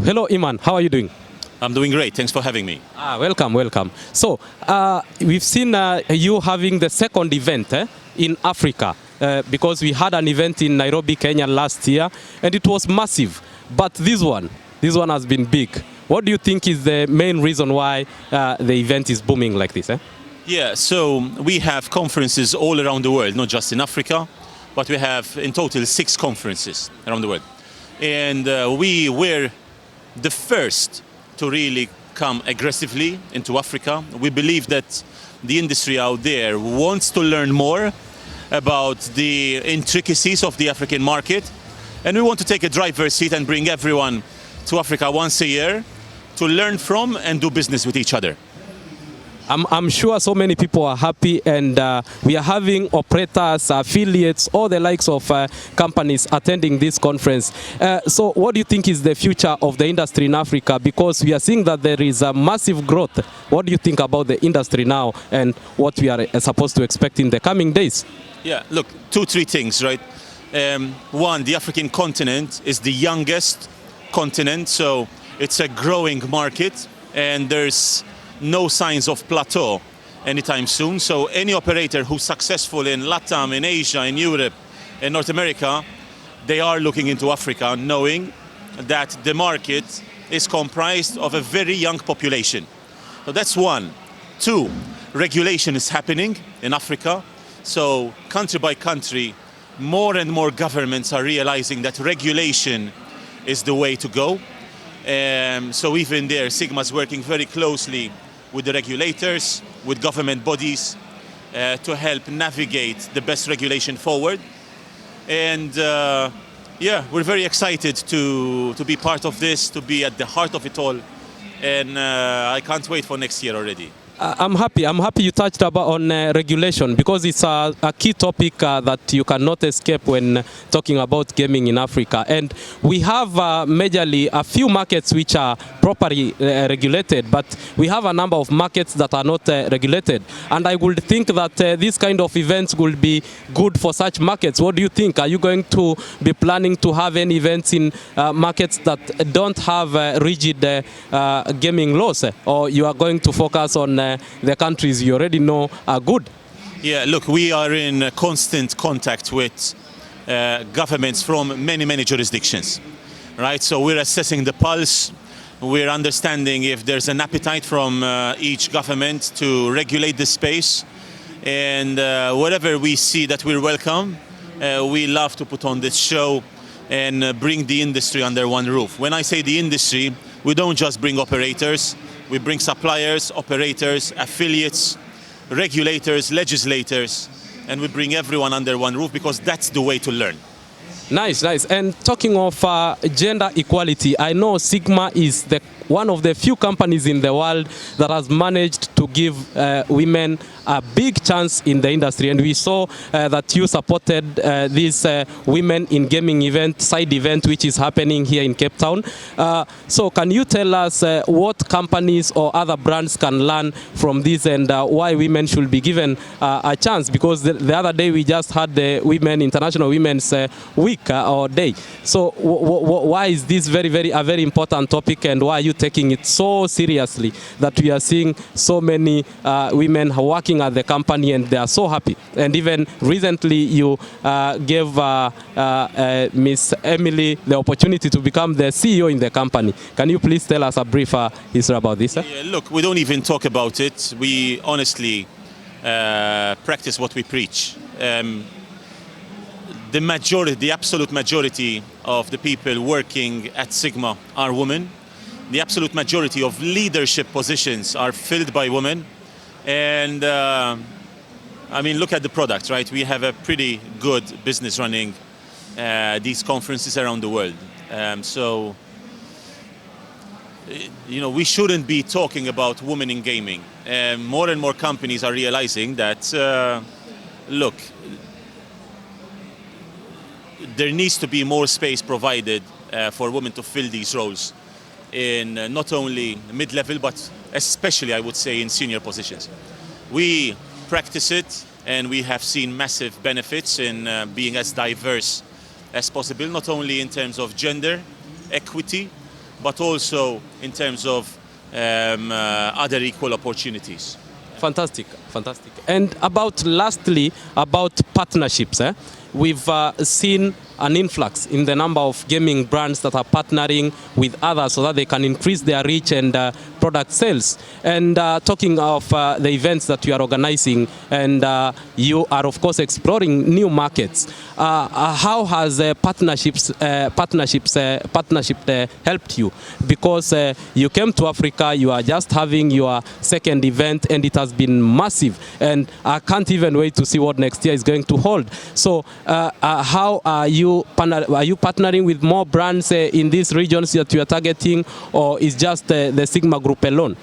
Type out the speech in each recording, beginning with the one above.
Hello, Eman. How are you doing? I'm doing great. Thanks for having me. Welcome, welcome. So, we've seen you having the second event in Africa because we had an event in Nairobi, Kenya last year, and it was massive. But this one has been big. What do you think is the main reason why the event is booming like this? Yeah, so we have conferences all around the world, not just in Africa, but we have in total 6 conferences around the world. And we were the first to really come aggressively into Africa. We believe that the industry out there wants to learn more about the intricacies of the African market, and we want to take a driver's seat and bring everyone to Africa once a year to learn from and do business with each other. I'm sure so many people are happy, and we are having operators, affiliates, all the likes of companies attending this conference. So what do you think is the future of the industry in Africa? Because we are seeing that there is a massive growth. What do you think about the industry now and what we are supposed to expect in the coming days? Yeah, look, 2-3 things, right? One, the African continent is the youngest continent, so it's a growing market, and there's no signs of plateau anytime soon. So any operator who's successful in LATAM, in Asia, in Europe, in North America, they are looking into Africa, knowing that the market is comprised of a very young population. So that's one. 2, regulation is happening in Africa. So country by country, more and more governments are realizing that regulation is the way to go. So even there, SiGMA is working very closely with the regulators, with government bodies, to help navigate the best regulation forward. And yeah, we're very excited to be part of this, to be at the heart of it all. And I can't wait for next year already. I'm happy you touched on regulation, because it's a key topic that you cannot escape when talking about gaming in Africa. And we have majorly a few markets which are properly regulated, but we have a number of markets that are not regulated. And I would think that this kind of events will be good for such markets. What do you think? Are you going to be planning to have any events in markets that don't have rigid gaming laws, or you are going to focus on the countries you already know are good? Yeah, look, we are in constant contact with governments from many jurisdictions, right? So we're assessing the pulse. We're understanding if there's an appetite from each government to regulate the space. And wherever we see that we're welcome, we love to put on this show and bring the industry under one roof. When I say the industry, we don't just bring operators. We bring suppliers, operators, affiliates, regulators, legislators, and we bring everyone under one roof, because that's the way to learn. Nice. And talking of gender equality, I know SiGMA is one of the few companies in the world that has managed to give women a big chance in the industry, and we saw that you supported this Women in Gaming event, side event, which is happening here in Cape Town. So can you tell us what companies or other brands can learn from this, and why women should be given a chance? Because the other day we just had the International Women's Week or Day. So why is this a very important topic, and why are you taking it so seriously that we are seeing so many women working at the company, and they are so happy? And even recently you gave Miss Emily the opportunity to become the CEO in the company. Can you please tell us a brief history about this? Yeah, look, we don't even talk about it. We honestly practice what we preach. The absolute majority of the people working at SiGMA are women. The absolute majority of leadership positions are filled by women. And I mean, look at the product, right? We have a pretty good business running these conferences around the world. So, you know, we shouldn't be talking about women in gaming. More and more companies are realizing that, look, there needs to be more space provided for women to fill these roles in not only mid-level, but especially, I would say, in senior positions. We practice it, and we have seen massive benefits in being as diverse as possible, not only in terms of gender equity, but also in terms of other equal opportunities. Fantastic, fantastic. And lastly, about partnerships. We've seen an influx in the number of gaming brands that are partnering with others so that they can increase their reach and product sales. And talking of the events that you are organizing, and you are of course exploring new markets, how has partnership helped you? Because you came to Africa, you are just having your second event, and it has been massive. And I can't even wait to see what next year is going to hold. So how are you partnering with more brands in these regions that you are targeting, or is just the SiGMA group alone?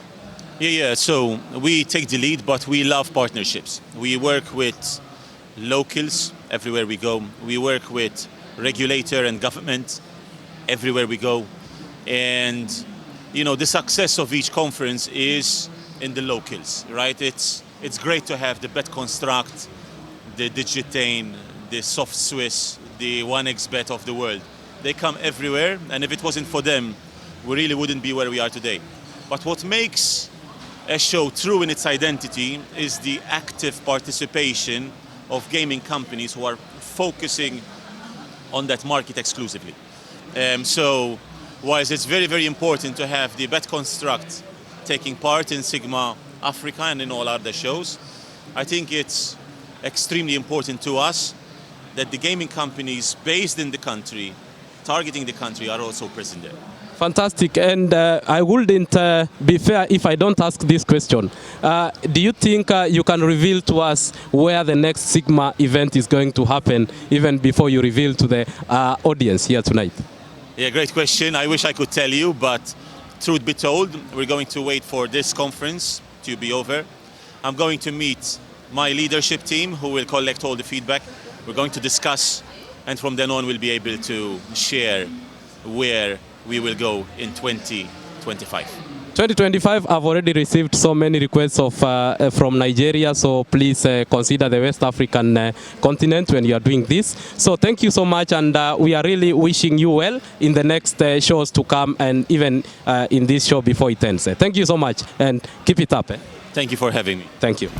Yeah, so we take the lead, but we love partnerships. We work with locals everywhere we go. We work with regulator and government everywhere we go. And, you know, the success of each conference is in the locals, right? It's great to have the BetConstruct, the Digitain, the Soft Swiss, the 1xBet of the world. They come everywhere, and if it wasn't for them, we really wouldn't be where we are today. But what makes a show true in its identity is the active participation of gaming companies who are focusing on that market exclusively. So, whilst it's very, very important to have the BetConstruct taking part in SiGMA Africa and in all other shows, I think it's extremely important to us that the gaming companies based in the country, targeting the country, are also present there. Fantastic, and I wouldn't be fair if I don't ask this question. Do you think you can reveal to us where the next SiGMA event is going to happen, even before you reveal to the audience here tonight? Yeah, great question. I wish I could tell you, but truth be told, we're going to wait for this conference to be over. I'm going to meet my leadership team, who will collect all the feedback. We're going to discuss, and from then on we'll be able to share where we will go in 2025. 2025, I've already received so many requests from Nigeria, so please consider the West African continent when you are doing this. So thank you so much, and we are really wishing you well in the next shows to come, and even in this show before it ends. Thank you so much, and keep it up. Thank you for having me. Thank you.